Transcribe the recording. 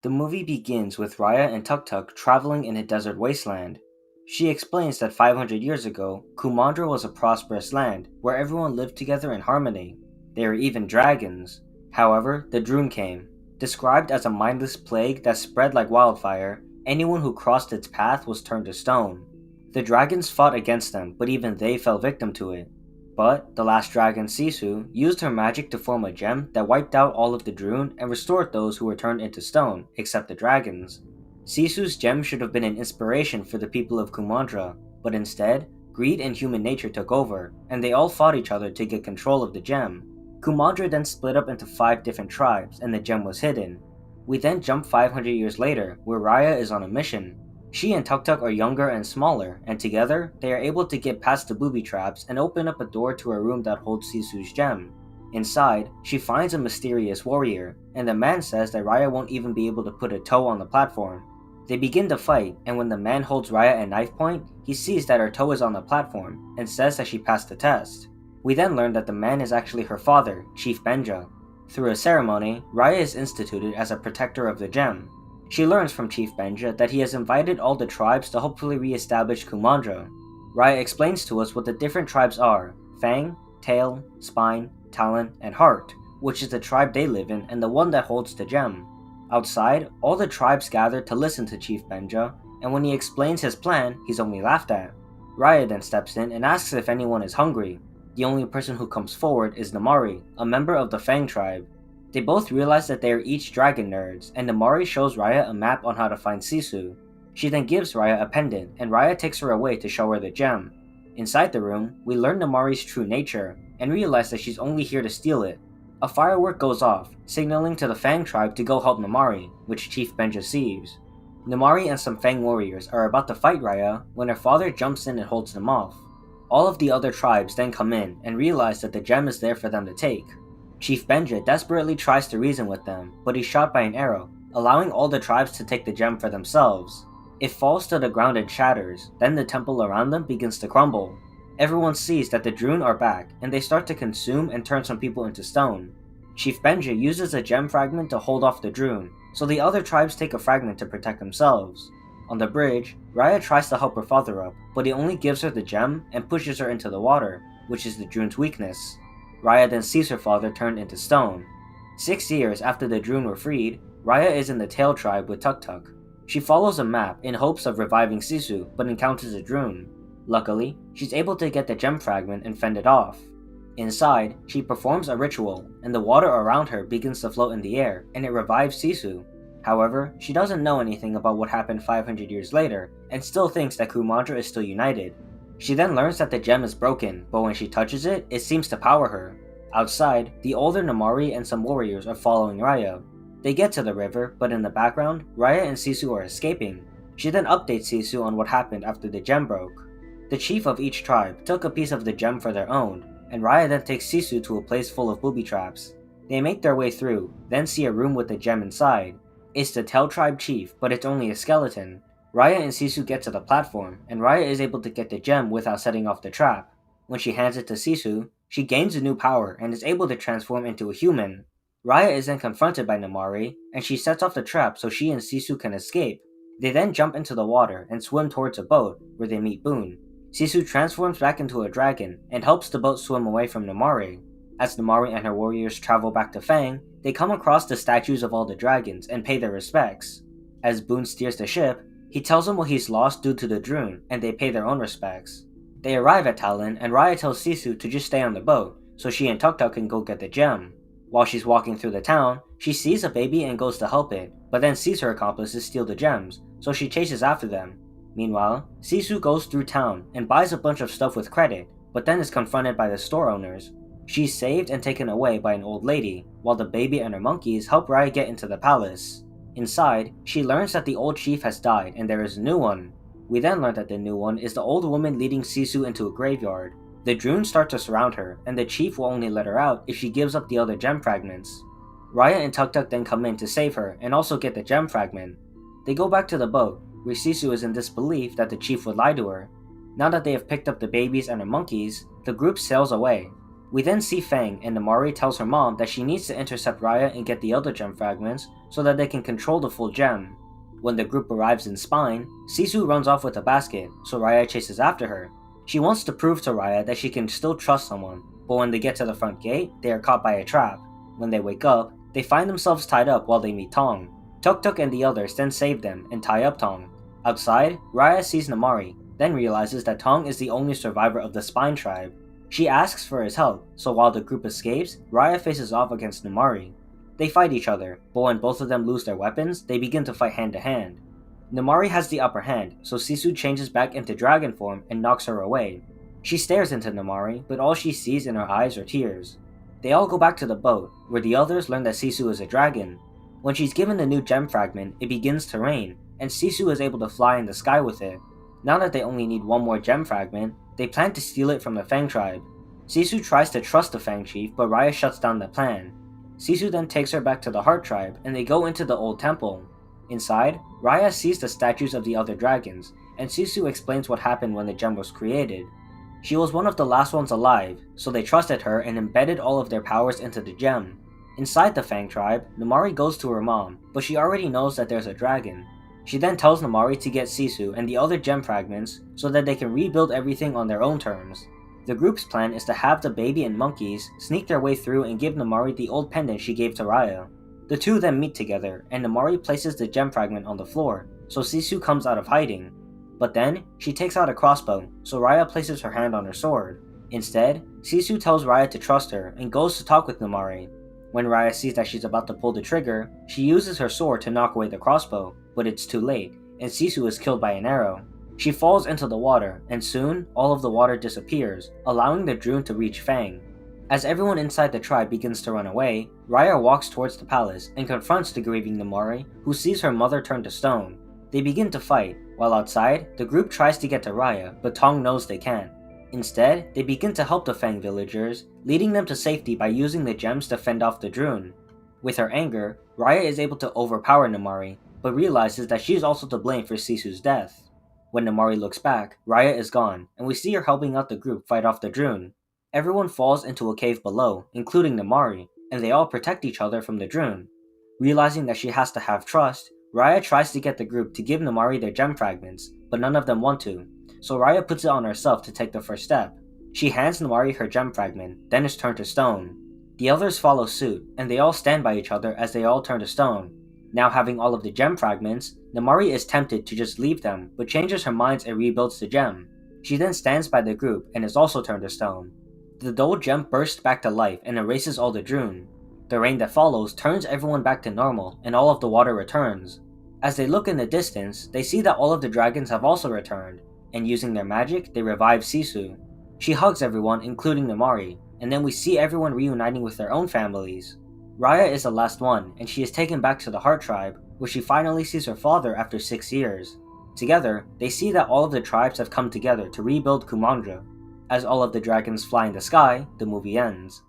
The movie begins with Raya and Tuk Tuk traveling in a desert wasteland. She explains that 500 years ago, Kumandra was a prosperous land where everyone lived together in harmony. There were even dragons. However, the Droon came. Described as a mindless plague that spread like wildfire, anyone who crossed its path was turned to stone. The dragons fought against them, but even they fell victim to it. But the last dragon, Sisu, used her magic to form a gem that wiped out all of the Droon and restored those who were turned into stone, except the dragons. Sisu's gem should have been an inspiration for the people of Kumandra, but instead, greed and human nature took over, and they all fought each other to get control of the gem. Kumandra then split up into 5 different tribes, and the gem was hidden. We then jump 500 years later, where Raya is on a mission. She and Tuk Tuk are younger and smaller, and together, they are able to get past the booby traps and open up a door to a room that holds Sisu's gem. Inside, she finds a mysterious warrior, and the man says that Raya won't even be able to put a toe on the platform. They begin to fight, and when the man holds Raya at knife point, he sees that her toe is on the platform, and says that she passed the test. We then learn that the man is actually her father, Chief Benja. Through a ceremony, Raya is instituted as a protector of the gem. She learns from Chief Benja that he has invited all the tribes to hopefully re-establish Kumandra. Raya explains to us what the different tribes are: Fang, Tail, Spine, Talon, and Heart, which is the tribe they live in and the one that holds the gem. Outside, all the tribes gather to listen to Chief Benja, and when he explains his plan, he's only laughed at. Raya then steps in and asks if anyone is hungry. The only person who comes forward is Namari, a member of the Fang tribe. They both realize that they are each dragon nerds, and Namari shows Raya a map on how to find Sisu. She then gives Raya a pendant, and Raya takes her away to show her the gem. Inside the room, we learn Namari's true nature, and realize that she's only here to steal it. A firework goes off, signaling to the Fang tribe to go help Namari, which Chief Benja sees. Namari and some Fang warriors are about to fight Raya when her father jumps in and holds them off. All of the other tribes then come in and realize that the gem is there for them to take. Chief Benja desperately tries to reason with them, but he's shot by an arrow, allowing all the tribes to take the gem for themselves. It falls to the ground and shatters, then the temple around them begins to crumble. Everyone sees that the Droon are back, and they start to consume and turn some people into stone. Chief Benja uses a gem fragment to hold off the Droon, so the other tribes take a fragment to protect themselves. On the bridge, Raya tries to help her father up, but he only gives her the gem and pushes her into the water, which is the Droon's weakness. Raya then sees her father turned into stone. 6 years after the Droon were freed, Raya is in the Tail tribe with Tuk Tuk. She follows a map in hopes of reviving Sisu, but encounters a Droon. Luckily, she's able to get the gem fragment and fend it off. Inside, she performs a ritual, and the water around her begins to float in the air, and it revives Sisu. However, she doesn't know anything about what happened 500 years later, and still thinks that Kumandra is still united. She then learns that the gem is broken, but when she touches it, it seems to power her. Outside, the older Namari and some warriors are following Raya. They get to the river, but in the background, Raya and Sisu are escaping. She then updates Sisu on what happened after the gem broke. The chief of each tribe took a piece of the gem for their own, and Raya then takes Sisu to a place full of booby traps. They make their way through, then see a room with the gem inside. It's the Tell tribe chief, but it's only a skeleton. Raya and Sisu get to the platform, and Raya is able to get the gem without setting off the trap. When she hands it to Sisu, she gains a new power and is able to transform into a human. Raya is then confronted by Namari, and she sets off the trap so she and Sisu can escape. They then jump into the water and swim towards a boat, where they meet Boone. Sisu transforms back into a dragon and helps the boat swim away from Namari. As Namari and her warriors travel back to Fang, they come across the statues of all the dragons and pay their respects. As Boone steers the ship, he tells them what he's lost due to the Droon, and they pay their own respects. They arrive at Talon, and Raya tells Sisu to just stay on the boat, so she and Tuk Tuk can go get the gem. While she's walking through the town, she sees a baby and goes to help it, but then sees her accomplices steal the gems, so she chases after them. Meanwhile, Sisu goes through town and buys a bunch of stuff with credit, but then is confronted by the store owners. She's saved and taken away by an old lady, while the baby and her monkeys help Raya get into the palace. Inside, she learns that the old chief has died and there is a new one. We then learn that the new one is the old woman leading Sisu into a graveyard. The Droon start to surround her, and the chief will only let her out if she gives up the other gem fragments. Raya and Tuk Tuk then come in to save her and also get the gem fragment. They go back to the boat, where Sisu is in disbelief that the chief would lie to her. Now that they have picked up the babies and her monkeys, the group sails away. We then see Fang, and Namari tells her mom that she needs to intercept Raya and get the other gem fragments so that they can control the full gem. When the group arrives in Spine, Sisu runs off with a basket, so Raya chases after her. She wants to prove to Raya that she can still trust someone, but when they get to the front gate, they are caught by a trap. When they wake up, they find themselves tied up while they meet Tong. Tuk Tuk and the others then save them and tie up Tong. Outside, Raya sees Namari, then realizes that Tong is the only survivor of the Spine tribe. She asks for his help, so while the group escapes, Raya faces off against Namari. They fight each other, but when both of them lose their weapons, they begin to fight hand to hand. Namari has the upper hand, so Sisu changes back into dragon form and knocks her away. She stares into Namari, but all she sees in her eyes are tears. They all go back to the boat, where the others learn that Sisu is a dragon. When she's given the new gem fragment, it begins to rain, and Sisu is able to fly in the sky with it. Now that they only need one more gem fragment, they plan to steal it from the Fang tribe. Sisu tries to trust the Fang chief, but Raya shuts down the plan. Sisu then takes her back to the Heart tribe, and they go into the old temple. Inside, Raya sees the statues of the other dragons, and Sisu explains what happened when the gem was created. She was one of the last ones alive, so they trusted her and embedded all of their powers into the gem. Inside the Fang tribe, Namari goes to her mom, but she already knows that there's a dragon. She then tells Namari to get Sisu and the other gem fragments so that they can rebuild everything on their own terms. The group's plan is to have the baby and monkeys sneak their way through and give Namari the old pendant she gave to Raya. The two then meet together, and Namari places the gem fragment on the floor, so Sisu comes out of hiding. But then, she takes out a crossbow, so Raya places her hand on her sword. Instead, Sisu tells Raya to trust her and goes to talk with Namari. When Raya sees that she's about to pull the trigger, she uses her sword to knock away the crossbow, but it's too late, and Sisu is killed by an arrow. She falls into the water, and soon, all of the water disappears, allowing the Droon to reach Fang. As everyone inside the tribe begins to run away, Raya walks towards the palace and confronts the grieving Namari, who sees her mother turn to stone. They begin to fight, while outside, the group tries to get to Raya, but Tong knows they can't. Instead, they begin to help the Fang villagers, leading them to safety by using the gems to fend off the Droon. With her anger, Raya is able to overpower Namari, but realizes that she is also to blame for Sisu's death. When Namari looks back, Raya is gone, and we see her helping out the group fight off the Droon. Everyone falls into a cave below, including Namari, and they all protect each other from the Droon. Realizing that she has to have trust, Raya tries to get the group to give Namari their gem fragments, but none of them want to, so Raya puts it on herself to take the first step. She hands Namari her gem fragment, then is turned to stone. The others follow suit, and they all stand by each other as they all turn to stone. Now having all of the gem fragments, Namari is tempted to just leave them, but changes her mind and rebuilds the gem. She then stands by the group and is also turned to stone. The dull gem bursts back to life and erases all the Droon. The rain that follows turns everyone back to normal, and all of the water returns. As they look in the distance, they see that all of the dragons have also returned, and using their magic, they revive Sisu. She hugs everyone, including Namari, and then we see everyone reuniting with their own families. Raya is the last one, and she is taken back to the Heart tribe, where she finally sees her father after 6 years. Together, they see that all of the tribes have come together to rebuild Kumandra. As all of the dragons fly in the sky, the movie ends.